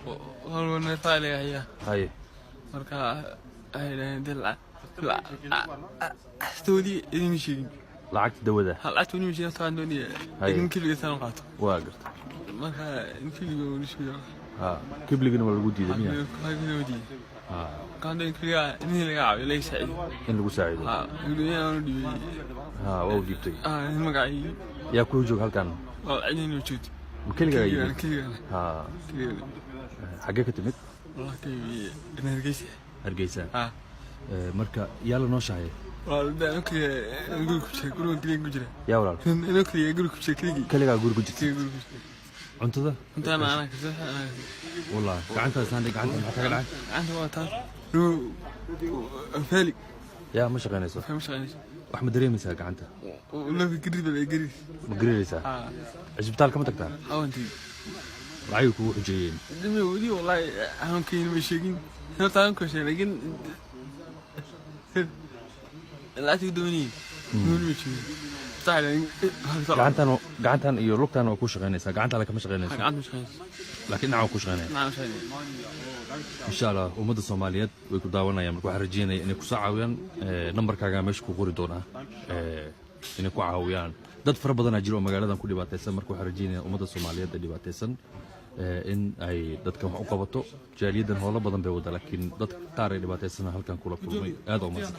والله نفعل هي haye مركا هاي دلع لا استودي يمشي lacagta dawada هل أتوني مشي نصان دنيا هاي. لكن كل إنسان قاطع waa garta مركا كل يوم نشوي ha kibligana waa lagu diiday miya هاي بنودي ha كان ده كل إني لقى ليس عيد in lagu saacido الدنيا أنا دي ha waa u dhiibtay هم قاعد yaa ku joog halkan عيني نوجد ma keligaa كل yimid كل ha كل xaggee ka timid والله كي نرجس hargeysa marka yaa la noo shahay والله أنا كي نقول كل كل كل كل yaa walaal أنا كي أقول كل كل keligaa guri ku jirta كل كل cuntada أنت أنا كذا أنا والله gacantaas aan gacanta maxaa kaga dhacay أنت ما تعرف رو فالي yaa ma shaqaynayso فهم شغلي wax ma dareemaysaa gacanta ولا في قريب ولا قريب ma gariiraysaa cisbitaalka ma tagtaa حاولتي lacagay kugu xujeeyeen دمي ودي والله أهم كين مشيكين أنا تعرف كل شيء لكن لا تقدرني نقول مشي تعال gacantan iyo lugtan waa ku shaqaynaysaa gacanta kama shaqaynayso حاجة عندنا شيء laakiin dhinaca waa ku shaqaynaya نعم شيء insha allah ummadda soomaaliyeed way ku daawanayaan marka waxaan rajeynaya inay ku soo caawiyaan nambarkaaga meesha ku qori doonaa inay ku caawiyaan dad fara badanaa jiro oo magaaladan ku dhibaataysan marka waxaan rajeynaya ummadda soomaaliyeed ee dhibaataysan in ay dadkan wax u qabato jaaliyaddan howlo badan bay wada laakiin dad qaar ay dhibaataysana halkan kula kulmay aad u mahadsan